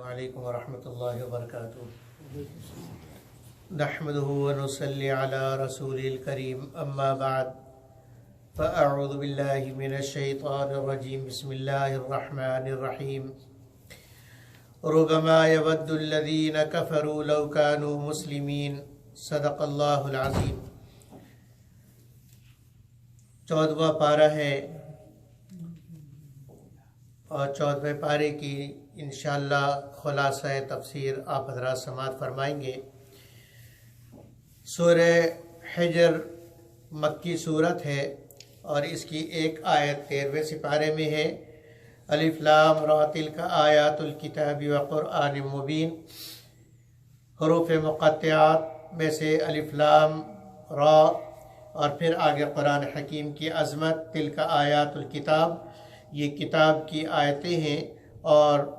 अस्सलामुअलैकुम वरहमतुल्लाहि वबरकातुहू। नहमदुहु व नुसल्ली अला रसूलिल करीम, अम्मा बाद, फ़अऊज़ु बिल्लाहि मिनश शैतानिर रजीम, बिस्मिल्लाहिर रहमानिर रहीम। रुब्बमा यवद्दुल लज़ीना कफ़रू लौ कानू मुस्लिमीन। सदक़ल्लाहुल अज़ीम। 14वां पारा है और 14वें पारे की इंशाअल्लाह खुलासा तफसीर आप हज़रात समाअत फरमाएंगे। सूरह हिजर मक्की सूरत है और इसकी एक आयत 13वें सिपारे में है। अलिफ लाम रा तिल्क आयातुल किताबि व क़ुरआनिम मुबीन। हुरूफ मुक़त्तआत में से अलिफ लाम रा और फिर आगे कुरान हकीम की अज़मत, तिल्क आयातुल किताब, ये किताब की आयतें हैं और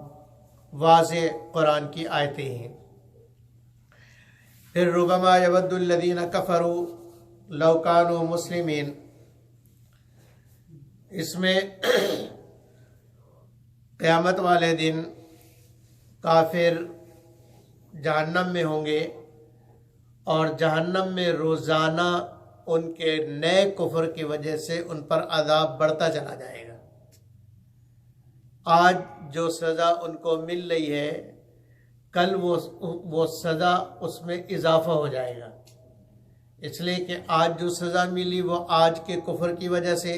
वाज़े कुरान की आयतें हैं। फिर रुब्बमा यवद्दुल लज़ीना कफ़रू लौ कानू मुस्लिमीन, इसमें क़यामत वाले दिन काफिर जहन्नम में होंगे और जहन्नम में रोज़ाना उनके नए कुफ्र की वजह से उन पर अज़ाब बढ़ता चला जाएगा। आज जो सज़ा उनको मिल रही है, कल वो सज़ा उसमें इजाफा हो जाएगा। इसलिए कि आज जो सज़ा मिली वो आज के कुफ्र की वजह से,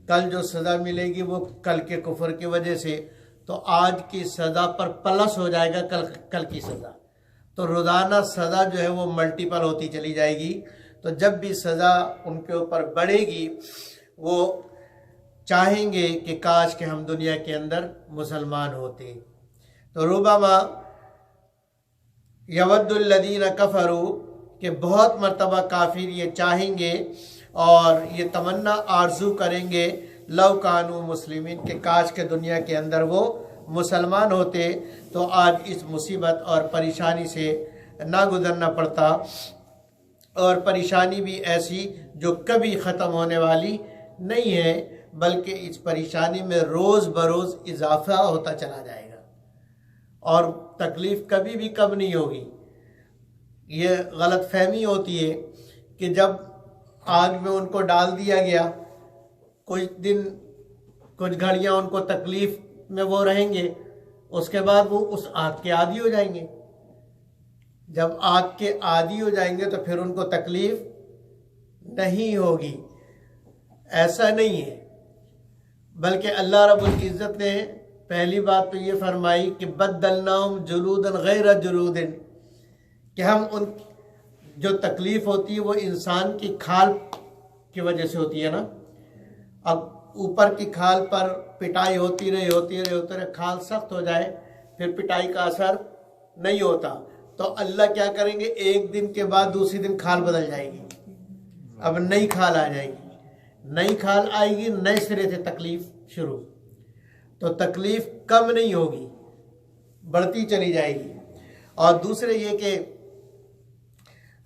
कल जो सज़ा मिलेगी वो कल के कुफ्र की वजह से, तो आज की सज़ा पर प्लस हो जाएगा कल की सज़ा। तो रोज़ाना सज़ा जो है वो मल्टीपल होती चली जाएगी। तो जब भी सज़ा उनके ऊपर बढ़ेगी वो चाहेंगे कि काश के हम दुनिया के अंदर मुसलमान होते। तो रुब्बमा यवद्दुल लज़ीना कफ़रू कि बहुत मरतबा काफिर ये चाहेंगे और ये तमन्ना आरजू करेंगे लौ कानू मुस्लिमीन के काश के दुनिया के अंदर वो मुसलमान होते, तो आज इस मुसीबत और परेशानी से ना गुज़रना पड़ता। और परेशानी भी ऐसी जो कभी ख़त्म होने वाली नहीं है, बल्कि इस परेशानी में रोज़ बरोज़ इजाफा होता चला जाएगा और तकलीफ़ कभी भी कम नहीं होगी। ये गलत फहमी होती है कि जब आग में उनको डाल दिया गया, कुछ दिन कुछ घड़ियाँ उनको तकलीफ़ में वो रहेंगे, उसके बाद वो उस आग के आदी हो जाएंगे। जब आग के आदी हो जाएंगे तो फिर उनको तकलीफ़ नहीं होगी। ऐसा नहीं है, बल्कि अल्लाह रब्बुल इज़्ज़त ने पहली बात तो ये फरमाई कि बद्दलनाहुम जुलूदन गैर जुलूदिन, कि हम उन जो तकलीफ़ होती है वो इंसान की खाल की वजह से होती है ना। अब ऊपर की खाल पर पिटाई होती रहे, खाल सख्त हो जाए फिर पिटाई का असर नहीं होता, तो अल्लाह क्या करेंगे, एक दिन के बाद दूसरी दिन खाल बदल जाएगी, अब नई खाल आ जाएगी, नई खाल आएगी, नए सिरे से तकलीफ़ शुरू। तो तकलीफ़ कम नहीं होगी, बढ़ती चली जाएगी। और दूसरे ये कि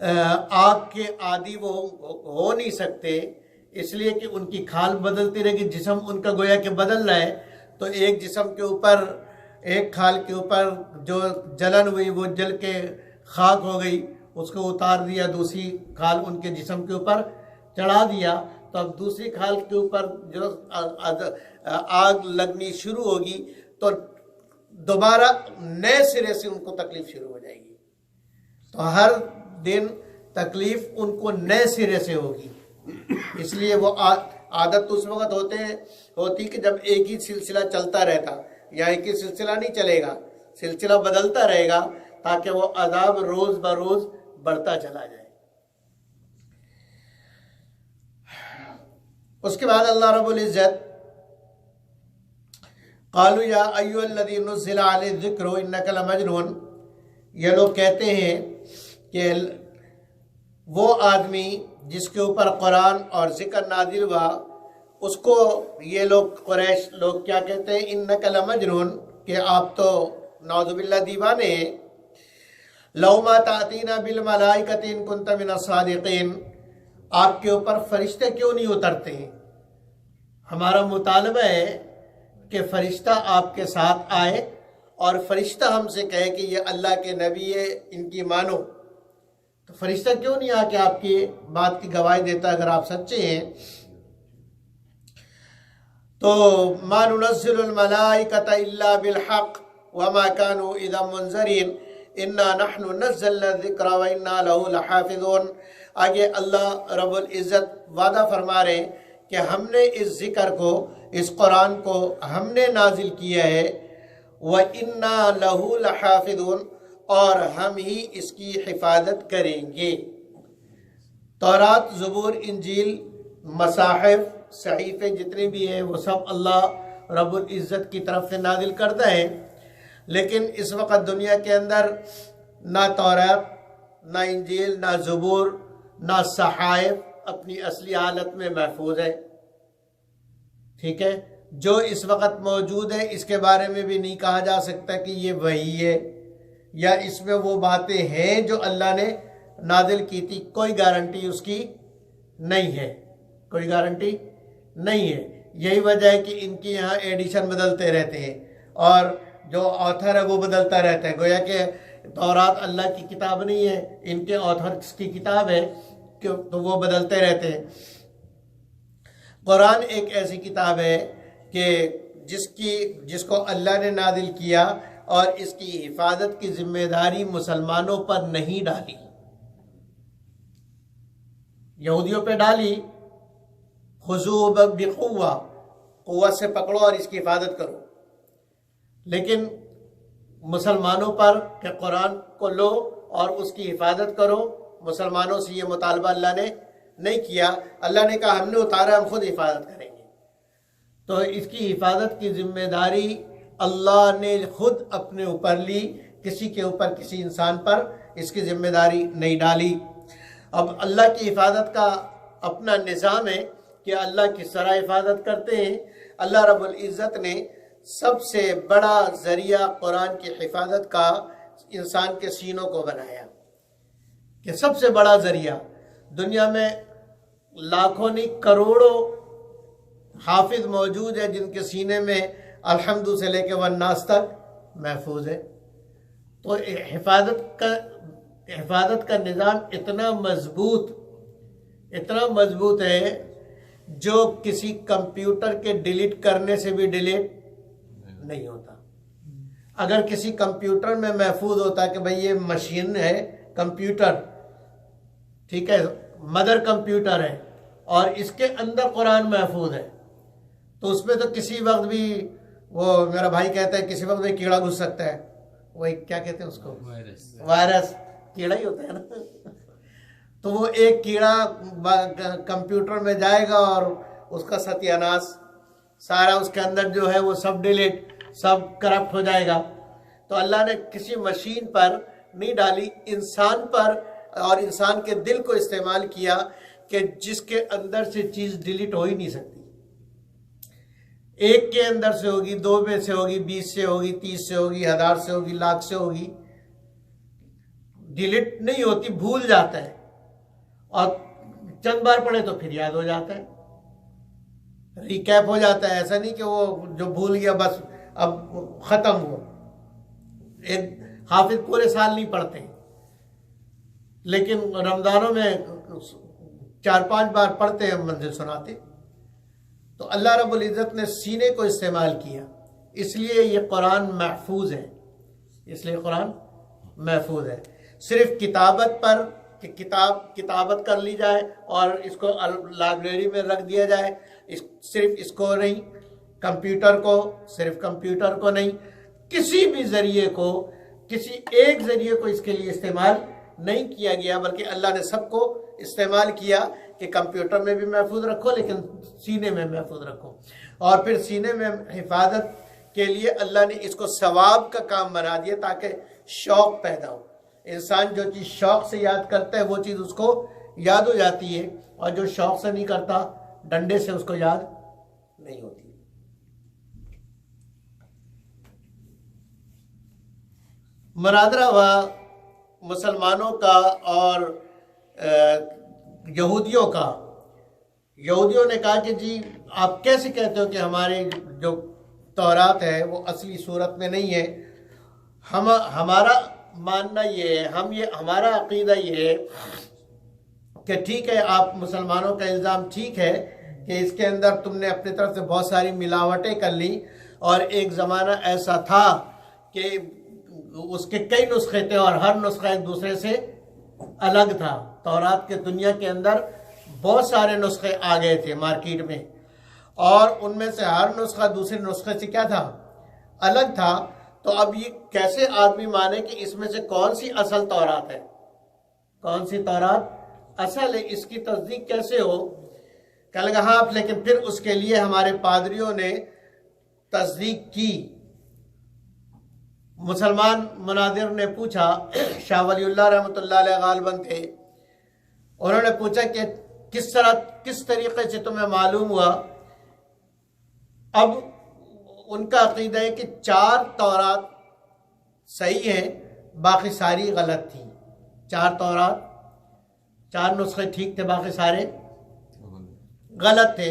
आग के आदी वो हो नहीं सकते, इसलिए कि उनकी खाल बदलती रहेगी, जिस्म उनका गोया के बदल रहा है। तो एक जिस्म के ऊपर, एक खाल के ऊपर जो जलन हुई वो जल के खाक हो गई, उसको उतार दिया, दूसरी खाल उनके जिस्म के ऊपर चढ़ा दिया, तो अब दूसरी खाल के ऊपर जो आग लगनी शुरू होगी तो दोबारा नए सिरे से उनको तकलीफ शुरू हो जाएगी। तो हर दिन तकलीफ उनको नए सिरे से होगी। इसलिए वो आदत उस वक्त होती कि जब एक ही सिलसिला चलता रहता, या एक ही सिलसिला नहीं चलेगा, सिलसिला बदलता रहेगा, ताकि वो अज़ाब रोज़ बरोज़ बढ़ता चला जाए। उसके बाद अल्लाह रब्बुल इज़्ज़त क़ालू या अय्युहल्लज़ी नुज़्ज़िला अलैहि ज़िक्रु इन्नका लमजनून, ये लोग कहते हैं कि वो आदमी जिसके ऊपर कुरान और ज़िक्र नाजिल हुआ उसको ये लोग कुरैश लोग क्या कहते हैं, इन्नका लमजनून, कि आप तो नाउज़ुबिल्लाह दीवाने हैं। लौ मा तातीना बिल मलाइकति इन कुन्ता मिनस सादिक़ीन, आपके ऊपर फरिश्ते क्यों नहीं उतरते? हमारा मुतालबा है कि फरिश्ता आपके साथ आए और फरिश्ता हमसे कहे कि ये अल्लाह के नबी है, इनकी मानो, तो फरिश्ता क्यों नहीं आके आपकी बात की गवाही देता अगर आप सच्चे हैं? तो मा नुनज़्ज़िलुल मलाइकता इल्ला बिल हक़ व मा कानू इज़ा मुनज़रीन इन्ना नहनु नज़्ज़लना ज़िक्रा व इन्ना लहू लहाफ़िज़ून। आगे अल्लाह रब्बुल इज़्ज़त वादा फरमा रहे कि हमने इस ज़िक्र को, इस कुरान को हमने नाजिल किया है, व इन्ना लहू लहाफ़िज़ून, और हम ही इसकी हिफाजत करेंगे। तौरात, ज़बूर, इंजील, मसाहिफ, सहीफ़े जितने भी हैं वो सब अल्लाह रब्बुल इज़्ज़त की तरफ से नाजिल करता है। लेकिन इस वक्त दुनिया के अंदर ना तौरात, ना इंजील, ना ज़बूर, ना सहाइफ अपनी असली हालत में महफूज है। ठीक है, जो इस वक्त मौजूद है इसके बारे में भी नहीं कहा जा सकता कि ये वही है या इसमें वो बातें हैं जो अल्लाह ने नाजिल की थी। कोई गारंटी उसकी नहीं है, कोई गारंटी नहीं है। यही वजह है कि इनके यहाँ एडिशन बदलते रहते हैं और जो ऑथर है वो बदलता रहता है। गोया कि तौरात अल्लाह की किताब नहीं है, इनके ऑथर की किताब है, क्यों? तो वो बदलते रहते हैं। कुरान एक ऐसी किताब है कि जिसको अल्लाह ने नाजिल किया और इसकी हिफाजत की जिम्मेदारी मुसलमानों पर नहीं डाली, यहूदियों पे डाली। खुज़ू बिक़ुव्वा, क़ुव्वत से पकड़ो और इसकी हिफाजत करो। लेकिन मुसलमानों पर कि कुरान को लो और उसकी हिफाजत करो, मुसलमानों से ये मुतालबा अल्लाह ने नहीं किया। अल्लाह ने कहा हमने उतारा, हम खुद हिफाजत करेंगे। तो इसकी हिफाजत की जिम्मेदारी अल्लाह ने खुद अपने ऊपर ली, किसी के ऊपर, किसी इंसान पर इसकी जिम्मेदारी नहीं डाली। अब अल्लाह की हिफाजत का अपना निज़ाम है कि अल्लाह किस तरह हिफाजत करते हैं। अल्लाह रब्बुल इज़्ज़त ने सबसे बड़ा ज़रिया कुरान की हिफाजत का इंसान के सीनों को बनाया कि सबसे बड़ा ज़रिया। दुनिया में लाखों नहीं करोड़ों हाफिज मौजूद है जिनके सीने में अल्हम्दु से लेके वन्नास तक महफूज है। तो हिफाजत का निज़ाम इतना मजबूत है जो किसी कंप्यूटर के डिलीट करने से भी डिलीट नहीं होता। अगर किसी कंप्यूटर में महफूज होता कि भाई ये मशीन है, कंप्यूटर, ठीक है, मदर कंप्यूटर है और इसके अंदर कुरान महफूज है, तो उसमें तो किसी वक्त भी, वो मेरा भाई कहता है किसी वक्त भी कीड़ा घुस सकता है। वही क्या कहते हैं उसको, वायरस कीड़ा ही होता है ना। तो वो एक कीड़ा कंप्यूटर में जाएगा और उसका सत्यानाश, सारा उसके अंदर जो है वो सब डिलीट, सब करप्ट हो जाएगा। तो अल्लाह ने किसी मशीन पर नहीं डाली, इंसान पर और इंसान के दिल को इस्तेमाल किया कि जिसके अंदर से चीज़ डिलीट हो ही नहीं सकती। एक के अंदर से होगी, दो में से होगी, 20 से होगी, 30 से होगी, 1000 से होगी, लाख से होगी, डिलीट नहीं होती, भूल जाता है और चंद बार पढ़े तो फिर याद हो जाता है, रिकैप हो जाता है। ऐसा नहीं कि वो जो भूल गया बस अब ख़त्म हो। एक हाफिज पूरे साल नहीं पढ़ते, लेकिन रमज़ानों में 4-5 बार पढ़ते हैं, मंजिल सुनाते। तो अल्लाह रब्बुल इज़्ज़त ने सीने को इस्तेमाल किया, इसलिए ये कुरान महफूज है, इसलिए कुरान महफूज है। सिर्फ किताबत पर कि किताबत कर ली जाए और इसको लाइब्रेरी में रख दिया जाए, सिर्फ इसको नहीं, कंप्यूटर को, सिर्फ कंप्यूटर को नहीं, किसी भी ज़रिए को, किसी एक ज़रिए को इसके लिए इस्तेमाल नहीं किया गया, बल्कि अल्लाह ने सबको इस्तेमाल किया कि कंप्यूटर में भी महफूज रखो लेकिन सीने में महफूज रखो। और फिर सीने में हिफाजत के लिए अल्लाह ने इसको सवाब का काम बना दिया ताकि शौक़ पैदा हो। इंसान जो चीज़ शौक़ से याद करता है वो चीज़ उसको याद हो जाती है, और जो शौक़ से नहीं करता, डंडे से उसको याद नहीं होती। मुनाज़रा हुआ मुसलमानों का और यहूदियों का। यहूदियों ने कहा कि जी आप कैसे कहते हो कि हमारे जो तौरात है वो असली सूरत में नहीं है, हमारा मानना ये है, हमारा अकीदा ये है कि ठीक है, आप मुसलमानों का इल्ज़ाम ठीक है कि इसके अंदर तुमने अपनी तरफ से बहुत सारी मिलावटें कर ली, और एक ज़माना ऐसा था कि उसके कई नुस्खे थे और हर नुस्खा एक दूसरे से अलग था। तौरात के दुनिया के अंदर बहुत सारे नुस्खे आ गए थे मार्केट में, और उनमें से हर नुस्खा दूसरे नुस्खे से क्या था, अलग था। तो अब ये कैसे आदमी माने कि इसमें से कौन सी असल तौरात है, कौन सी तौरात असल है, इसकी तस्दीक कैसे हो? कह लगा हाँ, लेकिन फिर उसके लिए हमारे पादरियों ने तस्दीक की। मुसलमान मुनादिर ने पूछा, शाह वलीउल्लाह रहमतुल्लाह अलैह गालिबन थे, उन्होंने पूछा कि किस तरीके से तुम्हें मालूम हुआ? अब उनका अकीदा है कि 4 तौरात सही है, बाकी सारी गलत थी। 4 तौरात, 4 नुस्खे ठीक थे, बाकी सारे गलत थे।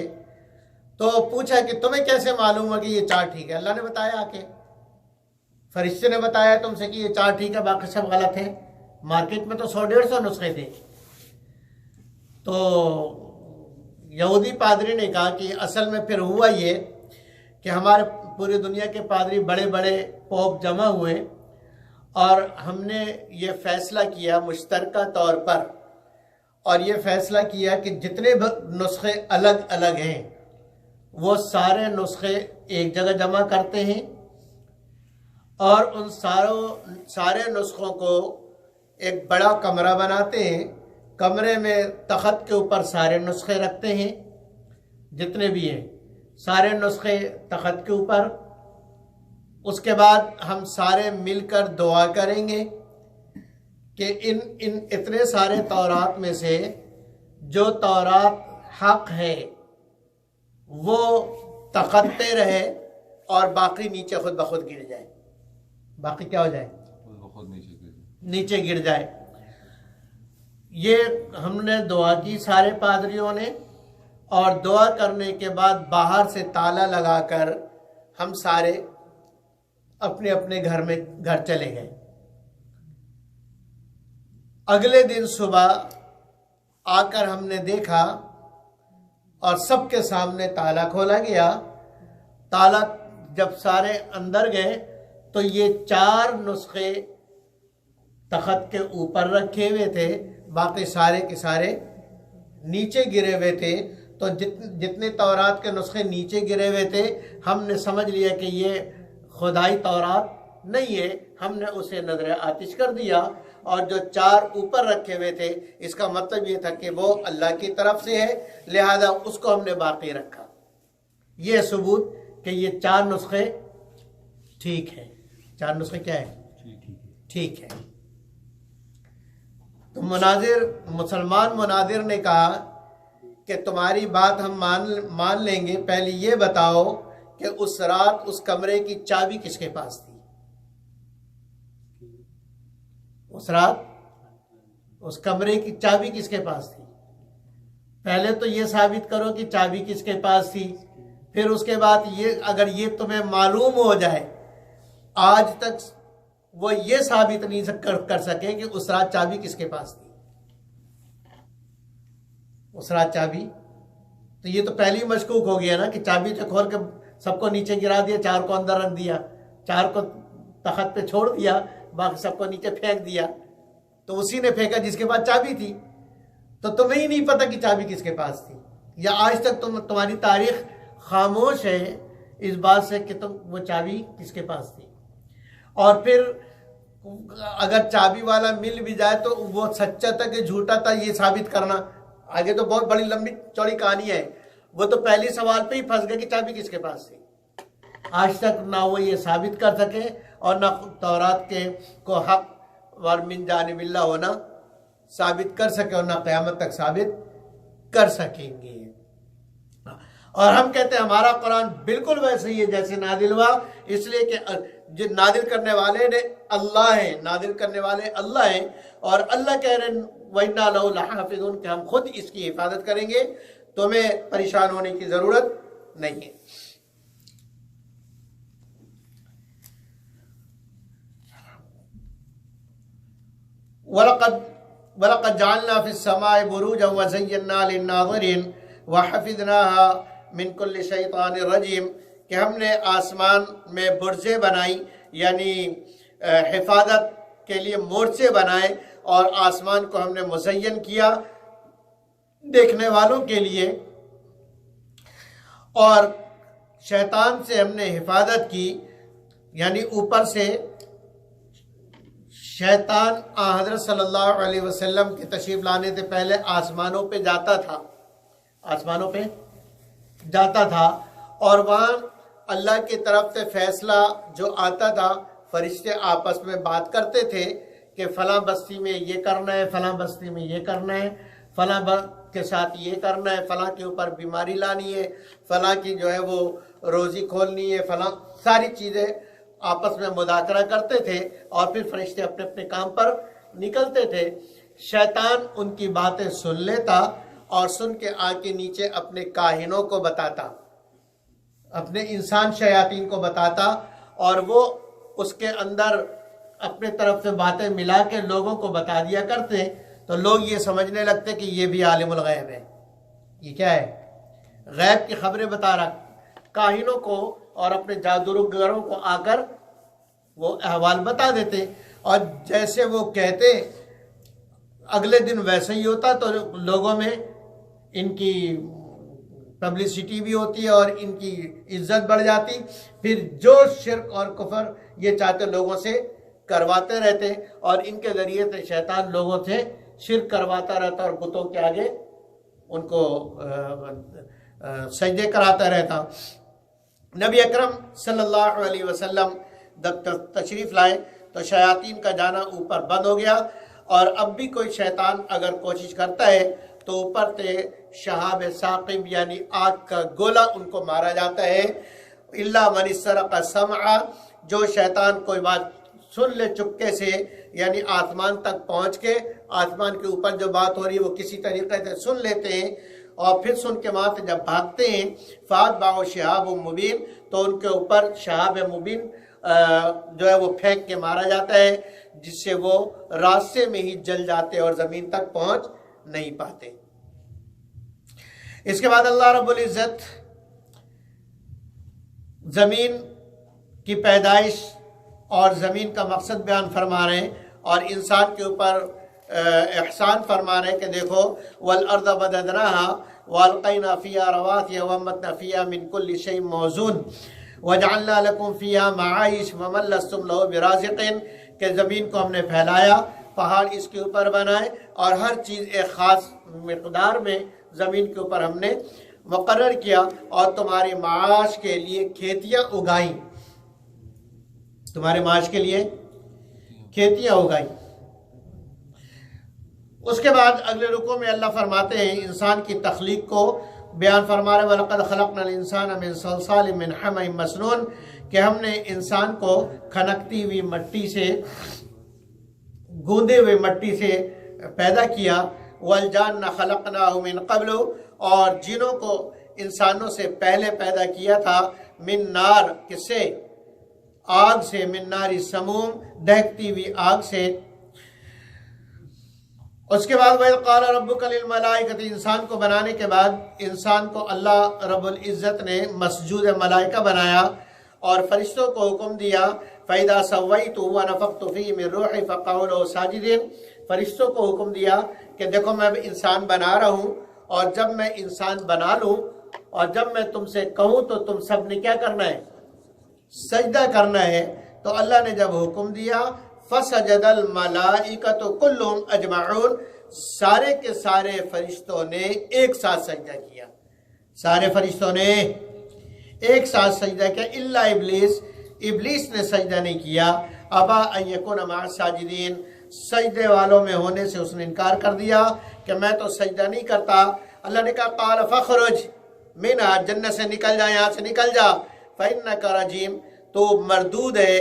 तो पूछा कि तुम्हें कैसे मालूम हुआ कि ये 4 ठीक है? अल्लाह ने बताया आके, फरिश्ते ने बताया तुमसे कि ये 4 ठीक है, बाकी सब गलत है। मार्केट में तो 100-150 नुस्खे थे। तो यहूदी पादरी ने कहा कि असल में फिर हुआ ये कि हमारे पूरी दुनिया के पादरी बड़े बड़े पोप जमा हुए, और हमने ये फैसला किया मुश्तरका तौर पर, और ये फैसला किया कि जितने नुस्खे अलग अलग हैं वो सारे नुस्खे एक जगह जमा करते हैं, और उन सारे नुस्खों को एक बड़ा कमरा बनाते हैं। कमरे में तख्त के ऊपर सारे नुस्खे रखते हैं, जितने भी हैं सारे नुस्खे तख्त के ऊपर। उसके बाद हम सारे मिलकर दुआ करेंगे कि इन इतने सारे तौरात में से जो तौरात हक है वो तख्त पे रहे, और बाकी नीचे खुद ब खुद गिर जाए। बाकी क्या हो जाए? खुद नीचे गिर जाए। ये हमने दुआ की सारे पादरियों ने, और दुआ करने के बाद बाहर से ताला लगाकर हम सारे अपने अपने घर चले गए। अगले दिन सुबह आकर हमने देखा और सबके सामने ताला खोला गया। ताला जब सारे अंदर गए तो ये 4 नुस्खे तख्त के ऊपर रखे हुए थे, बाकी सारे के सारे नीचे गिरे हुए थे। तो जितने तौरात के नुस्खे नीचे गिरे हुए थे, हमने समझ लिया कि ये खुदाई तौरात नहीं है, हमने उसे नजर आतिश कर दिया। और जो 4 ऊपर रखे हुए थे, इसका मतलब ये था कि वो अल्लाह की तरफ से है, लिहाजा उसको हमने बाकी रखा। ये सबूत कि ये 4 नुस्खे ठीक है। 4 नुस्खे क्या है? ठीक है। तो मुसलमान मुनादिर ने कहा कि तुम्हारी बात हम मान लेंगे, पहले ये बताओ कि उस रात उस कमरे की चाबी किसके पास थी? उस रात उस कमरे की चाबी किसके पास थी? पहले तो ये साबित करो कि चाबी किसके पास थी, फिर उसके बाद ये, अगर ये तुम्हें मालूम हो जाए, आज तक वो ये साबित नहीं कर सके कि उस रात चाबी किसके पास थी, उस रात चाबी, तो ये तो पहले ही मशकूक हो गया ना कि चाबी तो खोल के सबको नीचे गिरा दिया, 4 को अंदर रख दिया, 4 को तख्त पे छोड़ दिया, बाकी सबको नीचे फेंक दिया। तो उसी ने फेंका जिसके पास चाबी थी। तो तुम्हें ही नहीं पता कि चाबी किसके पास थी, या आज तक तुम्हारी तारीख खामोश है इस बात से कि तुम वो चाबी किसके पास थी। और फिर अगर चाबी वाला मिल भी जाए तो वो सच्चा था कि झूठा था, ये साबित करना आगे तो बहुत बड़ी लंबी चौड़ी कहानी है। वो तो पहले सवाल पे ही फंस गए कि चाबी किसके पास थी। आज तक ना वो ये साबित कर सके और ना तौरात के को हक व मिन जानिबिल्लाह होना साबित कर सके, और ना क़यामत तक साबित कर सकेंगे। और हम कहते हैं हमारा कुरान बिल्कुल वैसे ही है जैसे नादिल हुआ, इसलिए कि जो नादिल करने वाले ने अल्लाह है, नादिल करने वाले अल्लाह है, और अल्लाह कह रहे हैं वइन्ना लहु लहाफ़िज़ून, कि हम खुद इसकी हिफाजत करेंगे, तुम्हें परेशान होने की जरूरत नहीं है। वलक़द वलक़द जअलना फ़िस समाइ बुरूजन व ज़य्यना लिन्नाज़िरीन व हफ़िज़नाहा मिन कुल्लि शैतानिर रजीम, कि हमने आसमान में बुर्जे बनाई, यानी हिफाजत के लिए मोर्चे बनाए, और आसमान को हमने मुज़य्यन किया देखने वालों के लिए, और शैतान से हमने हिफाजत की, यानी ऊपर से शैतान हज़रत सल्लल्लाहु अलैहि वसल्लम के तशरीफ़ लाने से पहले आसमानों पे जाता था, आसमानों पे जाता था, और वहाँ अल्लाह की तरफ से फैसला जो आता था, फरिश्ते आपस में बात करते थे कि फ़लाँ बस्ती में ये करना है, फ़लाँ बस्ती में ये करना है, फ़लाँ के साथ ये करना है, फ़लाँ के ऊपर बीमारी लानी है, फ़लाँ की जो है वो रोज़ी खोलनी है, फ़लाँ सारी चीज़ें आपस में मुज़ाकरा करते थे, और फिर फरिश्ते अपने अपने काम पर निकलते थे। शैतान उनकी बातें सुन लेता और सुन के आके नीचे अपने काहिनों को बताता, अपने इंसान शयातीन को बताता, और वो उसके अंदर अपने तरफ से बातें मिला के लोगों को बता दिया करते, तो लोग ये समझने लगते कि ये भी आलिमुल गैब है। ये क्या है? गैब की खबरें बता रहा। काहिनों को और अपने जादूगरों को आकर वो अहवाल बता देते, और जैसे वो कहते अगले दिन वैसे ही होता, तो लोगों में इनकी पब्लिसिटी भी होती है और इनकी इज्जत बढ़ जाती। फिर जो शिर्क और कुफर ये चाहते लोगों से करवाते रहते, और इनके ज़रिए से शैतान लोगों से शिर्क करवाता रहता और बुतों के आगे उनको सजदे कराता रहता। नबी अकरम सल्लल्लाहु अलैहि वसल्लम जब तशरीफ़ लाए तो शयातीन का जाना ऊपर बंद हो गया, और अब भी कोई शैतान अगर कोशिश करता है तो ऊपर से शहाब साकिब यानी आग का गोला उनको मारा जाता है। इल्ला मन सरक़ समअ, जो शैतान कोई बात सुन ले चुपके से, यानी आसमान तक पहुँच के आसमान के ऊपर जो बात हो रही है वो किसी तरीके से सुन लेते हैं, और फिर सुन के वहाँ से जब भागते हैं फ़ातबाहु शिहाब मुबीन, तो उनके ऊपर शहाब मुबीन जो है वो फेंक के मारा जाता है, जिससे वो रास्ते में ही जल जाते और ज़मीन तक पहुँच नहीं पाते। इसके बाद अल्लाह रब्बुल इज़्ज़त ज़मीन की पैदाइश और ज़मीन का मकसद बयान फरमा रहे हैं, और इंसान के ऊपर एहसान फरमा रहे हैं कि देखो वल अर्द बददनाहा वअल्क़ैना फ़ीहा रवासिया वअंबतना फ़ीहा मिन कुल्लि शैइन मौज़ून वजअलना लकुम फ़ीहा मआइश वमन लस्तुम लहू बिराज़िक़िन, के ज़मीन को हमने फैलाया, पहाड़ इसके ऊपर बनाए, और हर चीज़ एक ख़ास मिक़दार में ज़मीन के ऊपर हमने मुक़र्रर किया, और तुम्हारे माश के लिए खेतियाँ उगाई, तुम्हारे माश के लिए खेतियाँ उगाई। उसके बाद अगले रुकू में अल्लाह फरमाते हैं इंसान की तख्लीक को बयान फरमा रहे, वलक़द खलक़नल इंसान मिन सलसालिम मिन हमिम मसनून, कि हमने इंसान को खनकती हुई मट्टी से, गूंदे हुए मट्टी से पैदा किया। वल जान्न खलक़नाहु मिन क़ब्लु, और जिनों को इंसानों से पहले पैदा किया था, मिन नार, किससे? आग से, मिन नारी समूम, दहकती हुई आग से। उसके बाद वह क़ाल रब्बुका लिल मलाइकति, इंसान को बनाने के बाद इंसान को अल्लाह रब्बुल इज़्ज़त ने मसजूद मलाइका बनाया और फरिश्तों को हुक्म दिया, फ़इज़ा सव्वैतु व नफ़ख़्तु फ़ीहि मिन रूही फ़क़अू लहू साजिदीन, फरिश्तों को हुक्म दिया कि देखो मैं इंसान बना रहा हूँ, और जब मैं इंसान बना लूँ और जब मैं तुमसे कहूँ तो तुम सब ने क्या करना है? सजदा करना है। तो अल्लाह ने जब हुक्म दिया फसजदल मलाइकतु कुल्लुहुम अजमऊन, सारे के सारे फरिश्तों ने एक साथ सजदा किया, सारे फरिश्तों ने एक साथ सजदा किया, इल्ला इब्लीस, इब्लीस ने सजदा नहीं किया। अबा अन यकुन मअ साजिदीन, सजदे वालों में होने से उसने इनकार कर दिया कि मैं तो सजदा नहीं करता। अल्लाह ने कहा क़ाल फ़ख़रुज मिन्हा, जन्नत से निकल जा, यहाँ से निकल जा, फ़इन्नका रजीम, तो मरदूद है,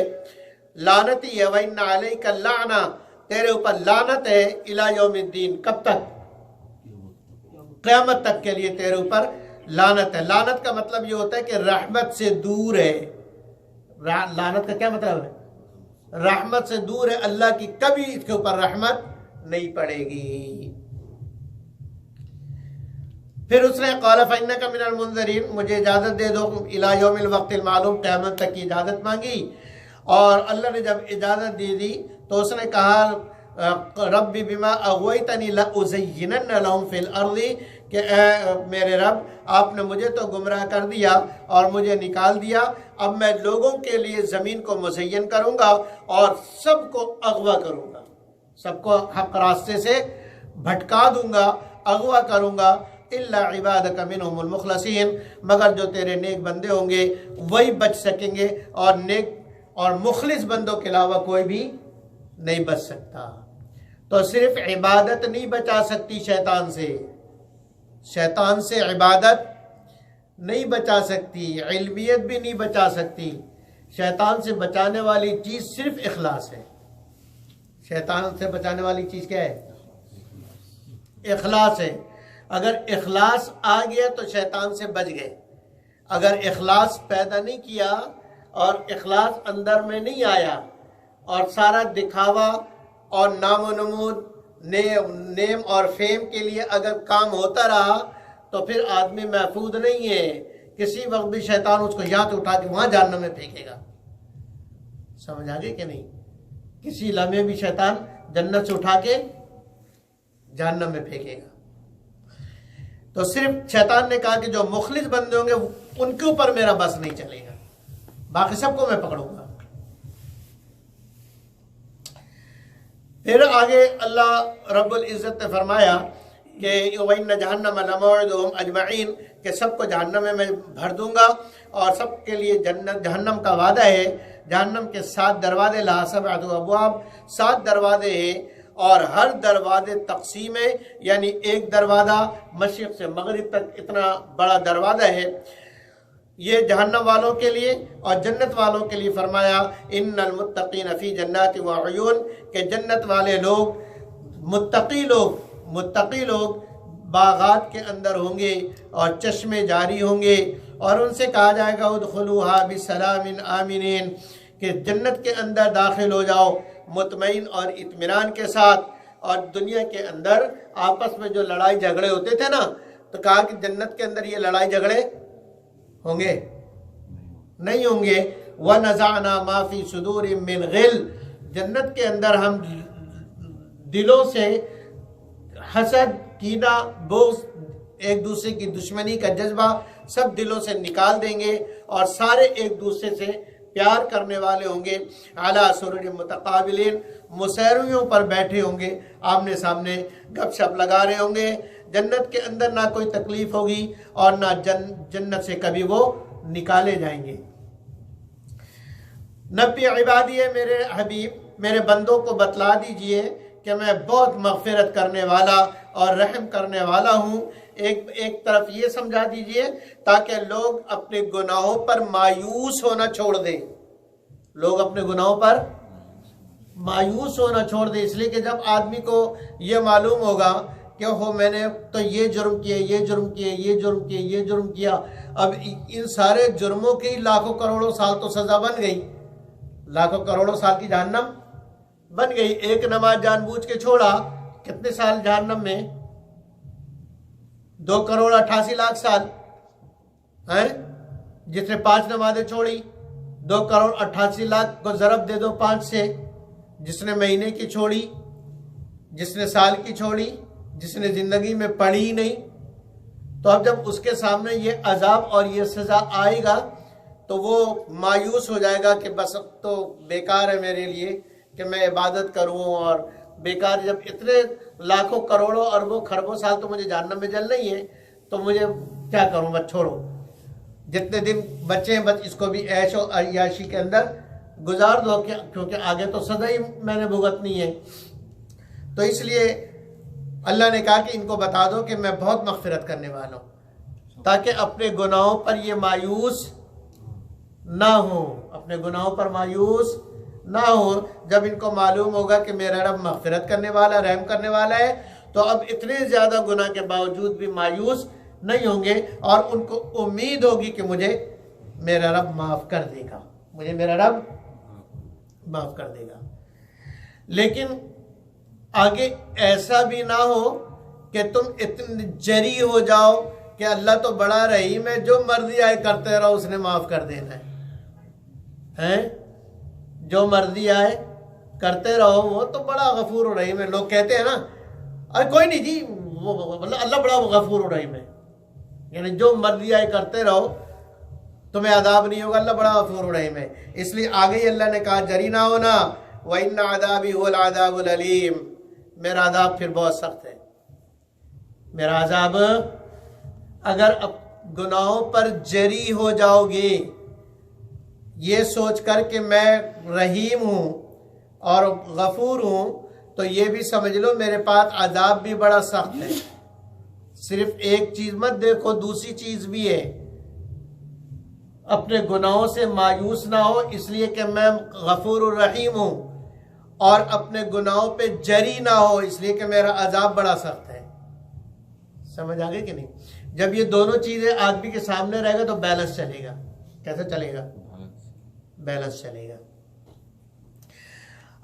लानती है, वइन्ना अलैका लाना, तेरे ऊपर लानत है, इला यौमिद्दीन, कब तक? क़यामत तक के लिए तेरे ऊपर लानत है। लानत का मतलब ये होता है कि रहमत से दूर है। लानत का क्या मतलब है? रहमत से दूर है, अल्लाह की कभी इसके ऊपर रहमत नहीं पड़ेगी। फिर उसने क़ाल फ़इन्नका मिनल मुनज़रीन, मुझे इजाज़त दे दो इला यौमिल वक़्तिल मालूम, क़यामत तक की इजाज़त मांगी। और अल्लाह ने जब इजाज़त दे दी तो उसने कहा रब्बी बिमा अग़वैतनी लउज़य्यिनन्ना लहुम फ़िल अर्ज़ि, कि मेरे रब आपने मुझे तो गुमराह कर दिया और मुझे निकाल दिया, अब मैं लोगों के लिए ज़मीन को मुज़य्यन करूँगा और सबको अगवा करूँगा, सबको हक़ रास्ते से भटका दूँगा, अगवा करूँगा। इल्ला इबादका मिनहुमुल मुख़लसीन, मगर जो तेरे नेक बंदे होंगे वही बच सकेंगे, और नेक और मुखलिस बंदों के अलावा कोई भी नहीं बच सकता। तो सिर्फ इबादत नहीं बचा सकती शैतान से, शैतान से इबादत नहीं बचा सकती, इल्मियत भी नहीं बचा सकती। शैतान से बचाने वाली चीज़ सिर्फ इखलास है। शैतान से बचाने वाली चीज़ क्या है? इखलास है। अगर इखलास आ गया तो शैतान से बच गए। अगर इखलास पैदा नहीं किया और इखलास अंदर में नहीं आया और सारा दिखावा और नामो नमूद नेम और फेम के लिए अगर काम होता रहा तो फिर आदमी महफूज नहीं है। किसी वक्त भी शैतान उसको यहाँ से उठा के वहाँ जहन्नम में फेंकेगा। समझ आ गई कि नहीं? किसी लम्हे भी शैतान जन्नत से उठा के जहन्नम में फेंकेगा। तो सिर्फ शैतान ने कहा कि जो मुखलिस बंदे होंगे उनके ऊपर मेरा बस नहीं चलेगा, बाकी सबको मैं पकड़ूंगा। फिर आगे अल्लाह रब्बुल इज़्ज़त ने फरमाया कि वइन्न जहन्नम लमौइदुहुम अजमईन, कि सबको जहन्नम में मैं भर दूंगा और सबके लिए जन्नत जहन्नम का वादा है। जहन्नम के 7 दरवाजे, लहा सबअतु अबवाब, 7 दरवाजे हैं और हर दरवाजे तकसीम है, यानी एक दरवाज़ा मशरिक़ से मगरिब तक इतना बड़ा दरवाज़ा है। ये जहन्नम वालों के लिए और जन्नत वालों के लिए फरमाया इन्नल मुत्तक़ीन फ़ी जन्नाति व उयून, के जन्नत वाले लोग मुत्तक़ी लोग बागात के अंदर होंगे और चश्मे जारी होंगे, और उनसे कहा जाएगा उदखुलूहा बिसलामिन आमिनीन, कि जन्नत के अंदर दाखिल हो जाओ मुतमईन और इत्मीनान के साथ। और दुनिया के अंदर आपस में जो लड़ाई झगड़े होते थे ना, तो कहा कि जन्नत के अंदर ये लड़ाई झगड़े होंगे नहीं होंगे। व नज़अना मा फी सुदूरिम मिन गिल, जन्नत के अंदर हम दिलों से हसद, कीना, बुग़्ज़, एक दूसरे की दुश्मनी का जज्बा सब दिलों से निकाल देंगे और सारे एक दूसरे से प्यार करने वाले होंगे। अला सुरुरिन मुतक़ाबिलीन, मुसैरियों पर बैठे होंगे, आमने सामने गपशप लगा रहे होंगे। जन्नत के अंदर ना कोई तकलीफ होगी और ना जन्नत से कभी वो निकाले जाएंगे। नबी इबादी है, मेरे हबीब, मेरे बंदों को बतला दीजिए कि मैं बहुत मग़फ़िरत करने वाला और रहम करने वाला हूँ। एक तरफ ये समझा दीजिए ताकि लोग अपने गुनाहों पर मायूस होना छोड़ दें। लोग अपने गुनाहों पर मायूस होना छोड़ दें, इसलिए कि जब आदमी को ये मालूम होगा कि हो मैंने तो ये जुर्म किए, ये जुर्म किए, ये जुर्म किए, ये जुर्म किया, अब इन सारे जुर्मों की लाखों करोड़ों साल तो सज़ा बन गई, लाखों करोड़ों साल की जहन्नम बन गई। एक नमाज जानबूझ के छोड़ा, कितने साल जहन्नम में? 2,88,00,000 साल हैं। जिसने 5 नमाजें छोड़ी, 2,88,00,000 को ज़रब दे दो 5 से। जिसने महीने की छोड़ी, जिसने साल की छोड़ी, जिसने ज़िंदगी में पढ़ी ही नहीं, तो अब जब उसके सामने ये अजाब और ये सज़ा आएगा तो वो मायूस हो जाएगा कि बस अब तो बेकार है मेरे लिए कि मैं इबादत करूं, और बेकार, जब इतने लाखों करोड़ों अरबों खरबों साल तो मुझे जहन्नम में जलना ही है, तो मुझे क्या करूं, बस छोड़ो, जितने दिन बचे हैं बस इसको भी ऐश और अय्याशी के अंदर गुजार दो, क्योंकि आगे तो सदा ही मैंने भुगतनी है। तो इसलिए अल्लाह ने कहा कि इनको बता दो कि मैं बहुत मग़फ़िरत करने वाला हूँ, ताकि अपने गुनाहों पर ये मायूस ना हो, अपने गुनाहों पर मायूस ना हो। जब इनको मालूम होगा कि मेरा रब मग़फ़िरत करने वाला, रहम करने वाला है, तो अब इतने ज़्यादा गुनाह के बावजूद भी मायूस नहीं होंगे और उनको उम्मीद होगी कि मुझे मेरा रब माफ़ कर देगा, मुझे मेरा रब माफ़ कर देगा। लेकिन आगे ऐसा भी ना हो कि तुम इतने जरी हो जाओ कि अल्लाह तो बड़ा रहीम है, जो मर्जी आए करते रहो, उसने माफ कर देना है, हैं? जो मर्जी आए करते रहो, वो तो बड़ा गफूर रहीम है। लोग कहते हैं ना, अरे कोई नहीं जी, वो मतलब अल्लाह बड़ा गफूर रहीम है, यानी जो मर्जी आए करते रहो, तुम्हें अदाब नहीं होगा, अल्लाह बड़ा गफूर रहीम है। इसलिए आगे ही अल्लाह ने कहा जरी ना होना, व इन्ना अदाबी हुवल अदाबुल अलीम, मेरा अदाब फिर बहुत सख्त है। मेरा अजाब, अगर अब गुनाहों पर जरी हो जाओगे ये सोच कर कि मैं रहीम हूँ और गफूर हूँ, तो ये भी समझ लो मेरे पास अजाब भी बड़ा सख्त है। सिर्फ एक चीज मत देखो, दूसरी चीज भी है, अपने गुनाहों से मायूस ना हो इसलिए कि मैं गफूर रहीम हूँ, और अपने गुनाहों पे जरी ना हो इसलिए कि मेरा अजाब बड़ा सख्त है। समझ आ गई कि नहीं? जब ये दोनों चीजें आदमी के सामने रहेगा तो बैलेंस चलेगा। कैसे चलेगा? बैलेंस चलेगा।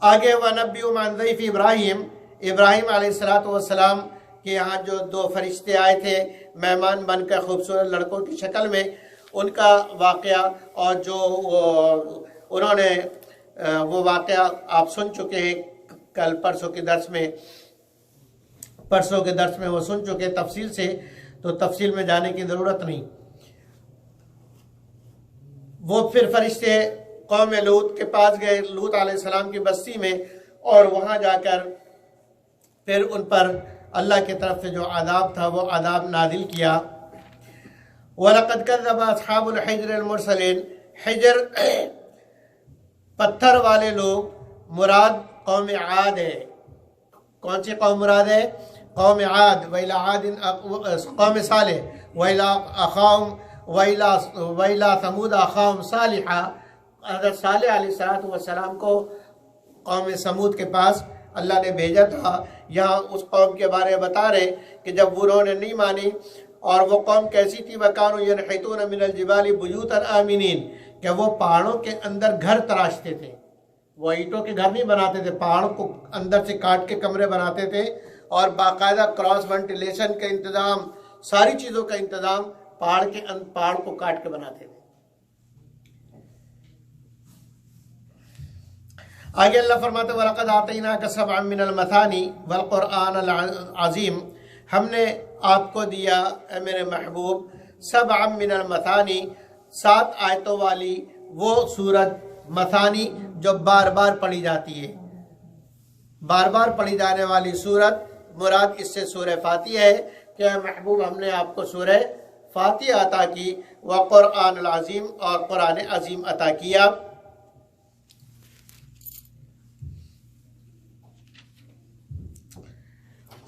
आगे वनबी ज़ैफ़ इब्राहिम, इब्राहिम अलैहिस्सलाम के यहाँ जो दो फरिश्ते आए थे मेहमान बनकर खूबसूरत लड़कों की शक्ल में, उनका वाक़या और जो उन्होंने वो वाक़या आप सुन चुके हैं कल परसों के दर्स में वो सुन चुके तफसील से, तो तफसील में जाने की ज़रूरत नहीं। वो फिर फरिश्ते कौम लूत के पास गए, लूत अलैहिस्सलाम की बस्ती में, और वहाँ जाकर फिर उन पर अल्लाह की तरफ से जो आदाब था वो आदाब नाजिल किया। वलक़द कज़्ज़ब अस्हाबुल हिज्र मुरसलीन, हिज्र पत्थर वाले लोग मुराद कौम आद है। कौन सी कौम मुराद है? कौम आद, वैला आदिन कौम सालेह, वैला अख़ाउम वैला समूद अख़ाउम सालिहा। हज़रत सालेह अलैहिस्सलाम को कौम समूद के पास अल्लाह ने भेजा था। यहाँ उस कौम के बारे में बता रहे कि जब उन्होंने नहीं मानी, और वो कौम कैसी थी, वकानु यनहितून मिनल जिबाली बुयूतन आमिनीन, कि वो पहाड़ों के अंदर घर तराशते थे। वो ईंटों के घर नहीं बनाते थे, पहाड़ों को अंदर से काट के कमरे बनाते थे, और बाकायदा क्रॉस वेंटिलेशन का इंतज़ाम, सारी चीज़ों का इंतज़ाम पहाड़ को काट के बनाते थे। आगे अल्लाह फरमाते वलक़द आतैनाका सबअम मिनल मथानी वल क़ुरआनिल अज़ीम, हमने आपको दिया मेरे महबूब सबअम मिनल मथानी, 7 आयतों वाली वो सूरत, मथानी जो बार बार पढ़ी जाती है, बार बार पढ़ी जाने वाली सूरत। मुराद इससे सूरह फातिहा है कि महबूब हमने आपको सूरह फातिहा अता की, व क़ुरआनिल अज़ीम, और क़ुरान अज़ीम अता किया।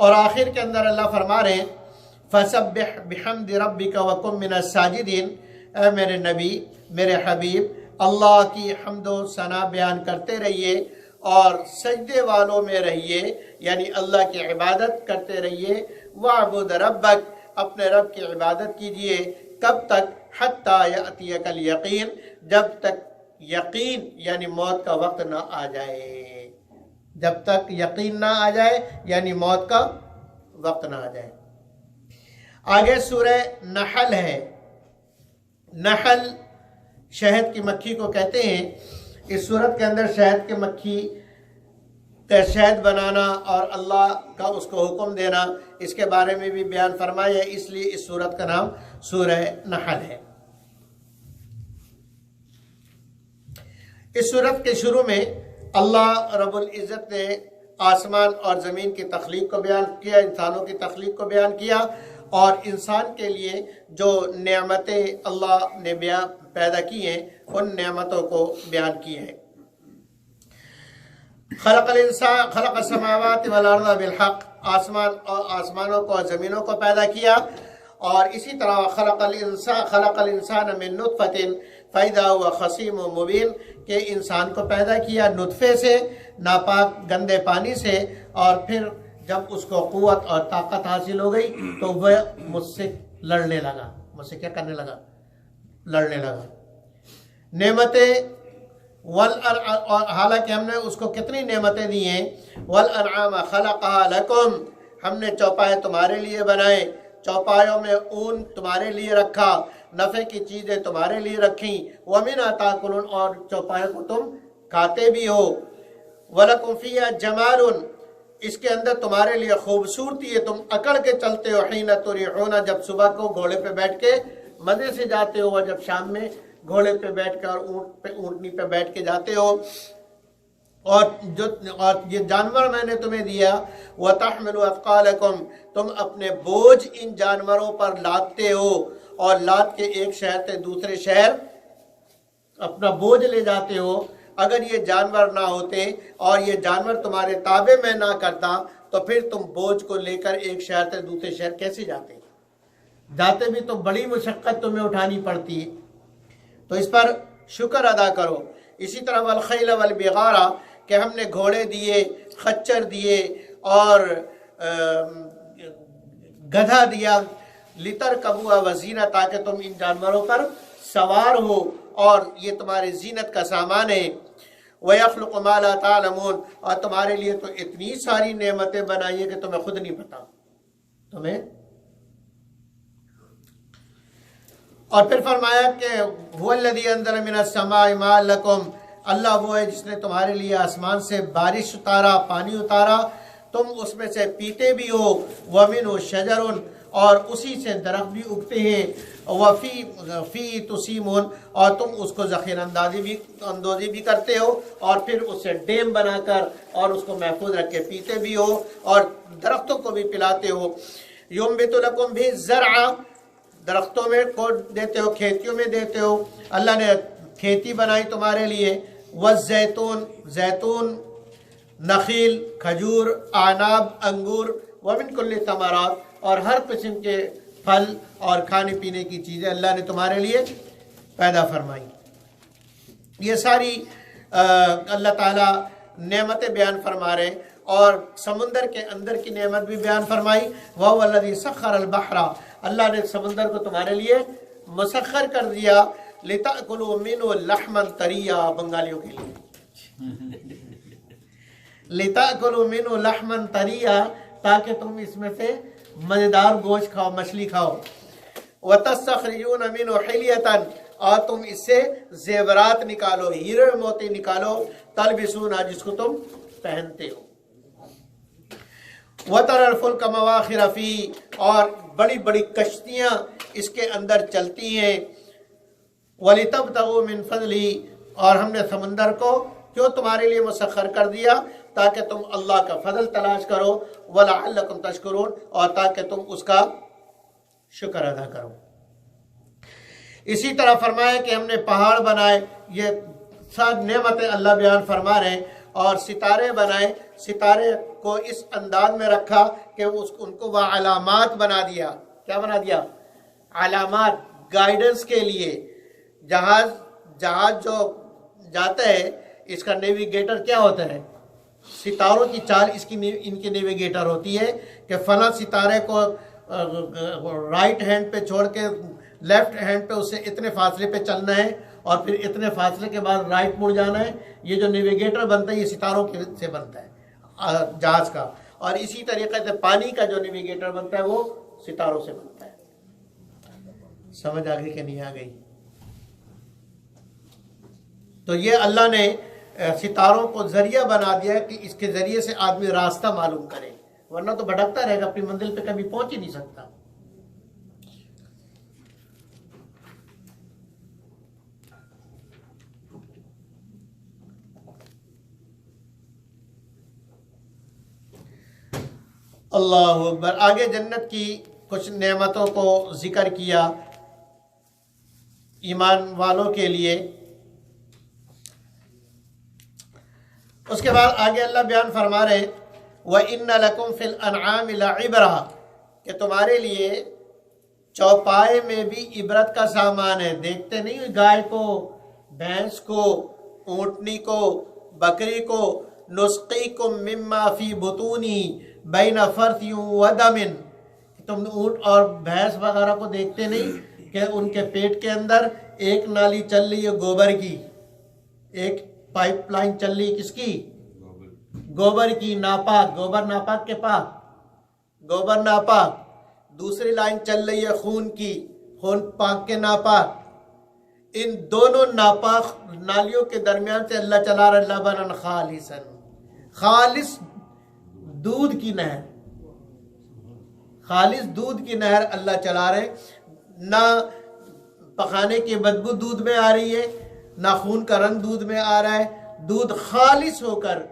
और आखिर के अंदर अल्लाह फरमा रहे हैं फसब्बिह बिहम्दि रब्बिका व कुन मिनस साजिदीन, ऐ मेरे नबी, मेरे हबीब, अल्लाह की हम्दो सना बयान करते रहिए और सजदे वालों में रहिए, यानी अल्लाह की इबादत करते रहिए। वअबुद रब्बक, अपने रब की इबादत कीजिए। कब तक? हत्ता यातियकल यकीन, जब तक यकीन यानी मौत का वक्त ना आ जाए। जब तक यकीन ना आ जाए यानी मौत का वक्त ना आ जाए। आगे सूरह नहल है। नहल शहद की मक्खी को कहते हैं। इस सूरत के अंदर शहद के मक्खी का शहद बनाना और अल्लाह का उसको हुक्म देना, इसके बारे में भी बयान फरमाया, इसलिए इस सूरत का नाम सूरह नहल है। इस सूरत के शुरू में अल्लाह रब्बुल इज़्ज़त ने आसमान और ज़मीन की तख्लीक को बयान किया, इंसानों की तख्लीक को बयान किया, और इंसान के लिए जो नेमतें अल्लाह ने पैदा की हैं उन नेमतों को बयान किए हैं। खलक़स समावाति वल अर्ज़ बिल हक़, आसमानों को और ज़मीनों को पैदा किया, और इसी तरह खलक़ल इंसान मिन नुत्फ़तिन फ़इज़ा हुवा ख़सीमुम मुबीन, के इंसान को पैदा किया नुत्फ़े से, नापाक गंदे पानी से, और फिर जब उसको क़ुव्वत और ताकत हासिल हो गई तो वह मुझसे लड़ने लगा। मुझसे क्या करने लगा? लड़ने लगा। नेमतें और हालांकि हमने उसको कितनी नेमतें दी हैं। वल अनआम खलक़हा लकुम, हमने चौपाए तुम्हारे लिए बनाए, चौपायों में ऊन तुम्हारे लिए रखा, नफ़े की चीज़ें तुम्हारे लिए रखी। वमिन्हा ताकुलून, और चौपाए को तुम खाते भी हो। वलकुम फ़ीहा जमालुन, इसके अंदर तुम्हारे लिए खूबसूरती है, तुम अकड़ के चलते हो। हीन तुरीहूना, जब सुबह को घोड़े पे बैठ के मज़े से जाते हो, और जब शाम में घोड़े पे बैठ कर ऊँटनी पे बैठ के जाते हो। और ये जानवर मैंने तुम्हें दिया। व तहमिलु अथक़ालकुम, तुम अपने बोझ इन जानवरों पर लादते हो, और लाद के एक शहर से दूसरे शहर अपना बोझ ले जाते हो। अगर ये जानवर ना होते और ये जानवर तुम्हारे ताबे में ना करता, तो फिर तुम बोझ को लेकर एक शहर से दूसरे शहर कैसे जाते? जाते भी तो बड़ी मुशक्क़त तुम्हें उठानी पड़ती है। तो इस पर शुक्र अदा करो। इसी तरह वल खैल वल बिगारा, कि हमने घोड़े दिए, खच्चर दिए और गधा दिया, लितर कबुआ वजीना, ताकि तुम इन जानवरों पर सवार हो और ये तुम्हारी जीनत का सामान है। वयख्लुक़ु मा ला तालमून, और तुम्हारे लिए तो इतनी सारी नेमतें बनाई है कि तुम्हें खुद नहीं पता तुम्हें। और फिर फरमाया कि हुवल्लज़ी अंज़ल मिनस समाई माअ लकुम, अल्लाह वो है जिसने तुम्हारे लिए आसमान से बारिश उतारा, पानी उतारा, तुम उसमें से पीते भी हो। वमिन्हु शजरुन, और उसी से दरख्त भी उगते हैं। वफ़ी तुसीमून, और तुम उसको ज़ख़ीर अंदाज़ी भी करते हो, और फिर उससे डैम बनाकर और उसको महफूज रख के पीते भी हो, और दरख्तों को भी पिलाते हो। युम्बितु लकुम भी ज़रअ, दरख्तों में को देते हो, खेतियों में देते हो। अल्लाह ने खेती बनाई तुम्हारे लिए। वज़ैतून, जैतून, नखील, खजूर, आनाब, अंगूर, वमिन कुल्ली तमरात, और हर किस्म के फल और खाने पीने की चीज़ें अल्लाह ने तुम्हारे लिए पैदा फरमाई। ये सारी अल्लाह ताला नेमतें बयान फरमा रहे, और समुंदर के अंदर की नेमत भी बयान फरमाई। वल्लज़ी सख़्ख़रल बहरा, अल्लाह ने समुंदर को तुम्हारे लिए मुसख्खर कर दिया। लिताकुलू मिन्हु लहमन तरिया, बंगालियों के लिए लिताकुलू मिन्हु लहमन तरिया, ताकि तुम इसमें से मज़ेदार गोश्त खाओ, मछली खाओ। व तस्तख़रिजून मिन्हु हिलियतन, और तुम इससे जेवरात निकालो, हीरे मोती निकालो। तलबिसूना, जिसको तुम पहनते हो। व तरल फुल्क मवाखिर फी, और बड़ी बड़ी कश्तियाँ इसके अंदर चलती हैं। वलितब्तगू मिन फज़ली, और हमने समंदर को क्यों तुम्हारे लिए मुसख्खर कर दिया, ताकि तुम अल्लाह का फजल तलाश करो। वलअल्लकुम तशकुरून, और ताकि तुम उसका शुक्र अदा करो। इसी तरह फरमाया कि हमने पहाड़ बनाए, ये सब नेमतें अल्लाह बयान फरमा रहे हैं। और सितारे बनाए, सितारे को इस अंदाज में रखा कि उनको वह अलामात बना दिया। क्या बना दिया? अलामात, गाइडेंस के लिए। जहाज जो जाता है, इसका नेविगेटर क्या होता है? सितारों की चाल इनकी नेविगेटर होती है कि फला सितारे को राइट हैंड पे छोड़ के लेफ्ट हैंड पे उससे इतने फासले पे चलना है, और फिर इतने फासले के बाद राइट मुड़ जाना है। ये जो नेविगेटर बनता है, ये सितारों के से बनता है जहाज का। और इसी तरीके से पानी का जो नेविगेटर बनता है, वो सितारों से बनता है। समझ आ गई कि नहीं आ गई? तो ये अल्लाह ने सितारों को जरिया बना दिया कि इसके जरिए से आदमी रास्ता मालूम करे, वरना तो भटकता रहेगा, अपनी मंजिल पे कभी पहुंच ही नहीं सकता। अल्लाह अकबर। आगे जन्नत की कुछ नेमतों को जिक्र किया ईमान वालों के लिए। उसके बाद आगे अल्लाह बयान फरमा रहे, व इन्ना लकुम फिल अनआम लइब्रा, कि तुम्हारे लिए चौपाए में भी इबरत का सामान है। देखते नहीं गाय को, भैंस को, ऊँटनी को, बकरी को। नुस्क़ीकुम मिम्मा फी बुतूनी बैन फर्थियुं व दमिन, तुम ऊँट और भैंस वगैरह को देखते नहीं कि उनके पेट के अंदर एक नाली चल रही है गोबर की, एक पाइपलाइन चल रही किसकी? गोबर की, नापाक, गोबर नापाक के पाक, गोबर नापाक। दूसरी लाइन चल रही है खून की, खून पाक के नापाक। इन दोनों नापाक नालियों के दरमियान से अल्लाह चला रहा है लबनन खालिसन, खालिस दूध की नहर, खालिस दूध की नहर अल्लाह चला रहे। ना पकाने की बदबू दूध में आ रही है, ना खून का रंग दूध में आ रहा है, दूध खालिस होकर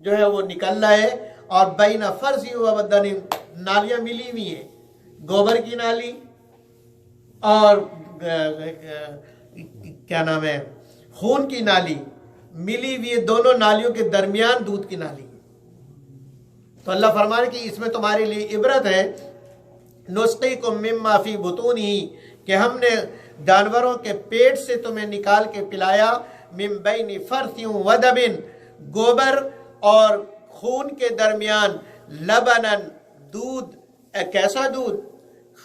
जो है वो निकल रहा है। और बैना फर्जी व बदनी नालियां मिली हुई है, गोबर की नाली और क्या नाम है खून की नाली मिली हुई है, दोनों नालियों के दरमियान दूध की नाली। तो अल्लाह फरमा रहे कि इसमें तुम्हारे लिए इबरत है। नुस्क़ीकुम मिम्मा फ़ी बुतूनिही, कि हमने जानवरों के पेट से तुम्हें निकाल के पिलाया, मिन बैनि फ़र्सिन व दबिन, गोबर और खून के दरमियान, लबनन दूध, कैसा दूध?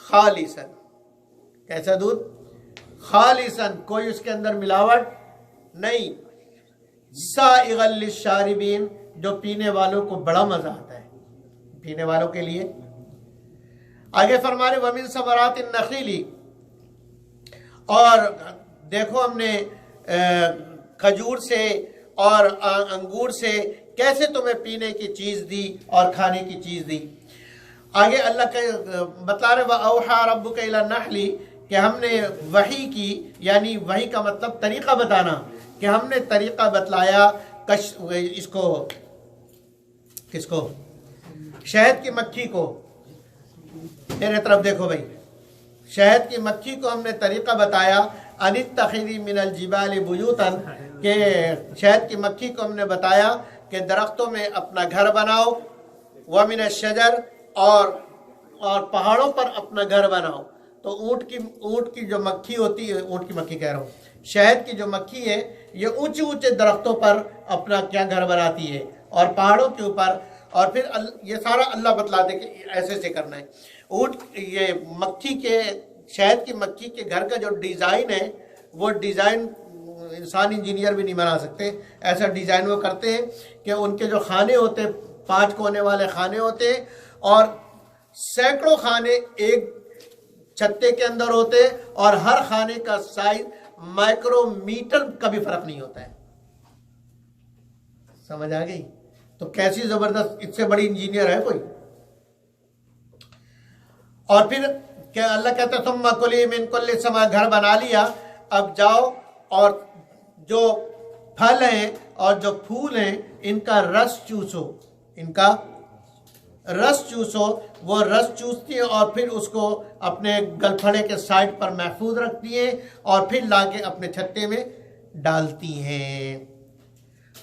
खालिसन, कैसा दूध? खालिसन, कोई उसके अंदर मिलावट नहीं। साइगल लिश्शारिबीन, जो पीने वालों को बड़ा मजा आता है, पीने वालों के लिए। आगे फरमा रहे वमिन समरातिन नखीली, और देखो हमने खजूर से और अंगूर से कैसे तुम्हें पीने की चीज दी और खाने की चीज दी। आगे अल्लाह के बता रहे वअौहा रब्बुका इला नहली, कि हमने वही की, यानी वही का मतलब तरीका बताना, कि हमने तरीका बतलाया इसको, किसको? शहद की मक्खी को। मेरे तरफ देखो भाई, शहद की मक्खी को हमने तरीका बताया, अनित्तखिदी मिनल जिबाल बुयूतन, के शहद की मक्खी को हमने बताया कि दरख्तों में अपना घर बनाओ, व मिन शजर, और पहाड़ों पर अपना घर बनाओ। तो ऊँट की जो मक्खी होती है, ऊँट की मक्खी कह रहा हूँ, शहद की जो मक्खी है ये ऊंचे ऊंचे दरख्तों पर अपना क्या घर बनाती है, और पहाड़ों के ऊपर। और फिर ये सारा अल्लाह बतलाते कि ऐसे से करना है। ऊँट, ये मक्खी के, शहद की मक्खी के घर का जो डिज़ाइन है, वो डिज़ाइन इंसान इंजीनियर भी नहीं बना सकते। ऐसा डिज़ाइन वो करते हैं कि उनके जो खाने होते हैं, 5 कोने वाले खाने होते हैं, और सैकड़ों खाने एक छत्ते के अंदर होते, और हर खाने का साइज माइक्रोमीटर का भी फर्क नहीं होता है। समझ आ गई? तो कैसी जबरदस्त, इससे बड़ी इंजीनियर है कोई? और फिर क्या अल्लाह कहता है तुम कुली मिन कुल्ली समा, घर बना लिया, अब जाओ और जो फल हैं और जो फूल हैं इनका रस चूसो, इनका रस चूसो। वो रस चूसती है और फिर उसको अपने गलफड़े के साइड पर महफूज रखती है, और फिर लाके अपने छत्ते में डालती हैं।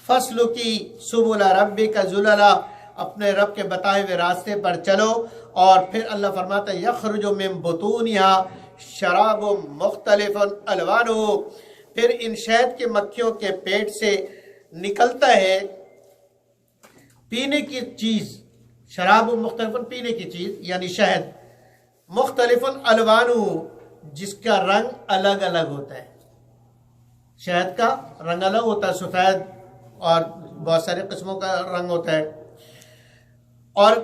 फसलु की सुबुला रब्बी का जुलला, अपने रब के बताए हुए रास्ते पर चलो। और फिर अल्लाह फरमाता है यखरुजु मिन बुतूनिहा शराबुम मुख्तलिफुन अलवानुहु, फिर इन शहद के मक्खियों के पेट से निकलता है पीने की चीज, शराब मुख्तलिफुन, पीने की चीज यानी शहद, मुख्तलिफुन अलवानुहु, जिसका रंग अलग अलग होता है। शहद का रंग अलग होता है, सफेद और बहुत सारे किस्मों का रंग होता है। और